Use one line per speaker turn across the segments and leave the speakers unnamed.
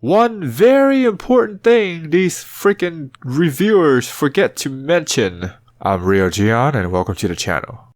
one very important thing these freaking reviewers forget to mention. I'm Rio Gion and welcome to the channel.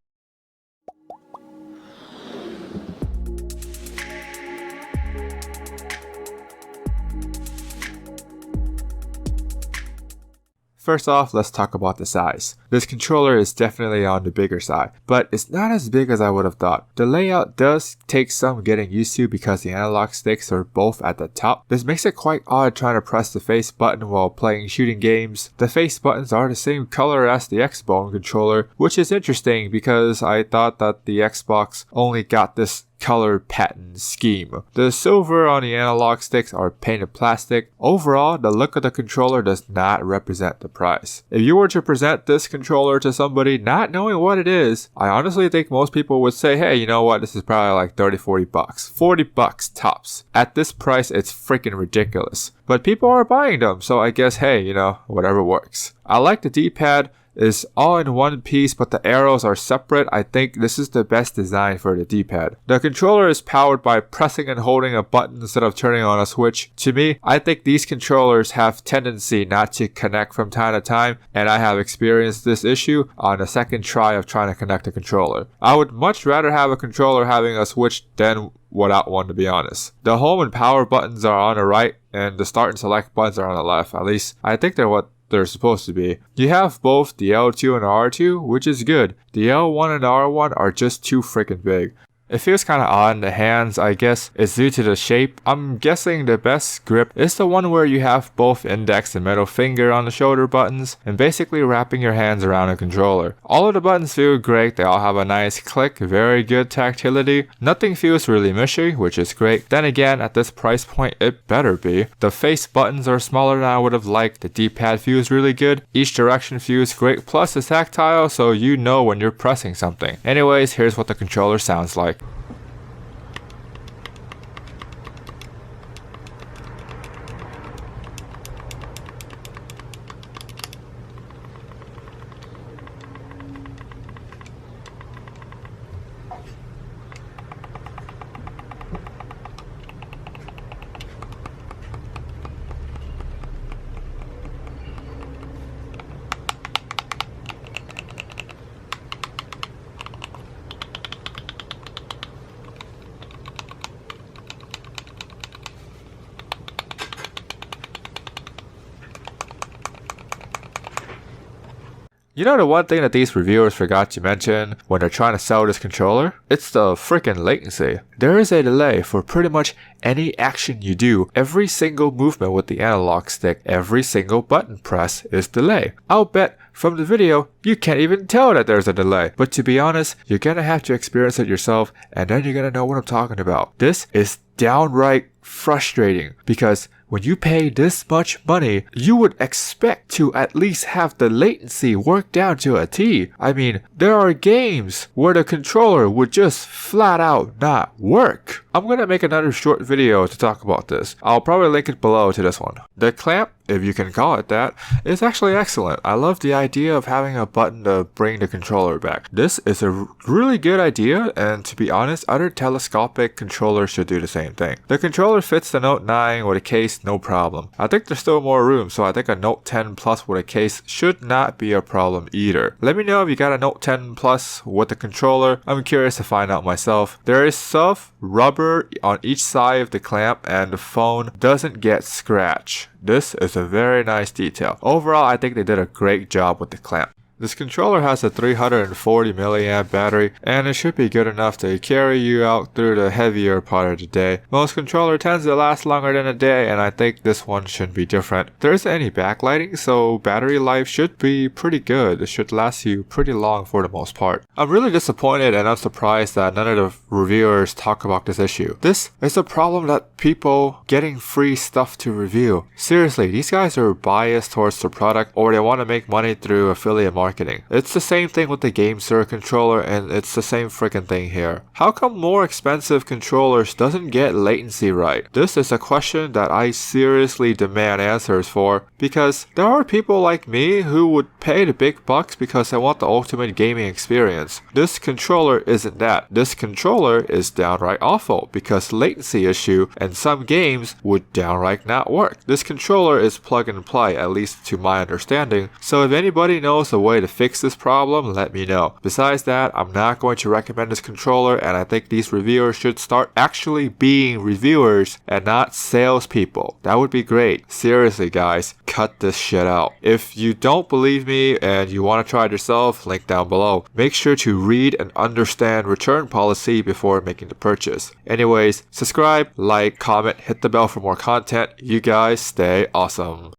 First off, let's talk about the size. This controller is definitely on the bigger side, but it's not as big as I would have thought. The layout does take some getting used to because the analog sticks are both at the top. This makes it quite odd trying to press the face button while playing shooting games. The face buttons are the same color as the Xbox controller, which is interesting because I thought that the Xbox only got this color pattern scheme. The silver on the analog sticks are painted plastic. Overall, the look of the controller does not represent the price. If you were to present this controller to somebody not knowing what it is, I honestly think most people would say, hey, you know what, this is probably like 30-40 bucks. 40 bucks tops. At this price, it's freaking ridiculous. But people are buying them, so I guess, hey, you know, whatever works. I like the D-pad. Is all in one piece, but the arrows are separate. I think this is the best design for the D-pad. The controller is powered by pressing and holding a button instead of turning on a switch. To me, I think these controllers have tendency not to connect from time to time, and I have experienced this issue on the second try of trying to connect a controller. I would much rather have a controller having a switch than without one, to be honest. The home and power buttons are on the right, and the start and select buttons are on the left. At least, I think they're what they're supposed to be. You have both the L2 and the R2, which is good. The L1 and the R1 are just too freaking big. It feels kind of odd in the hands. I guess it's due to the shape. I'm guessing the best grip is the one where you have both index and middle finger on the shoulder buttons and basically wrapping your hands around a controller. All of the buttons feel great. They all have a nice click, very good tactility. Nothing feels really mushy, which is great. Then again, at this price point, it better be. The face buttons are smaller than I would have liked. The D-pad feels really good. Each direction feels great. Plus it's tactile, so you know when you're pressing something. Anyways, here's what the controller sounds like. You know the one thing that these reviewers forgot to mention when they're trying to sell this controller? It's the freaking latency. There is a delay for pretty much any action you do. Every single movement with the analog stick, every single button press is delay. I'll bet from the video, you can't even tell that there's a delay. But to be honest, you're gonna have to experience it yourself and then you're gonna know what I'm talking about. This is downright frustrating because when you pay this much money, you would expect to at least have the latency worked down to a T. I mean, there are games where the controller would just flat out not work. I'm gonna make another short video to talk about this. I'll probably link it below to this one. The clamp, if you can call it that, is actually excellent. I love the idea of having a button to bring the controller back. This is a really good idea, and to be honest, other telescopic controllers should do the same thing. The controller fits the Note 9 with a case, no problem. I think there's still more room, so I think a Note 10 Plus with a case should not be a problem either. Let me know if you got a Note 10 Plus with the controller. I'm curious to find out myself. There is soft rubber on each side of the clamp and the phone doesn't get scratched. This is a very nice detail. Overall, I think they did a great job with the clamp. This controller has a 340 milliamp battery and it should be good enough to carry you out through the heavier part of the day. Most controller tends to last longer than a day and I think this one shouldn't be different. There isn't any backlighting, so battery life should be pretty good. It should last you pretty long for the most part. I'm really disappointed and I'm surprised that none of the reviewers talk about this issue. This is a problem that people getting free stuff to review. Seriously, these guys are biased towards the product or they want to make money through affiliate marketing marketing. It's the same thing with the GameSir controller, and it's the same freaking thing here. How come more expensive controllers doesn't get latency right? This is a question that I seriously demand answers for, because there are people like me who would pay the big bucks because I want the ultimate gaming experience. This controller isn't that. This controller is downright awful because latency issue, and some games would downright not work. This controller is plug and play, at least to my understanding, so if anybody knows a way to fix this problem, let me know. Besides that, I'm not going to recommend this controller, and I think these reviewers should start actually being reviewers and not salespeople. That would be great. Seriously guys, cut this shit out. If you don't believe me and you want to try it yourself, link down below. Make sure to read and understand return policy before making the purchase. Anyways, subscribe, like, comment, hit the bell for more content. You guys stay awesome.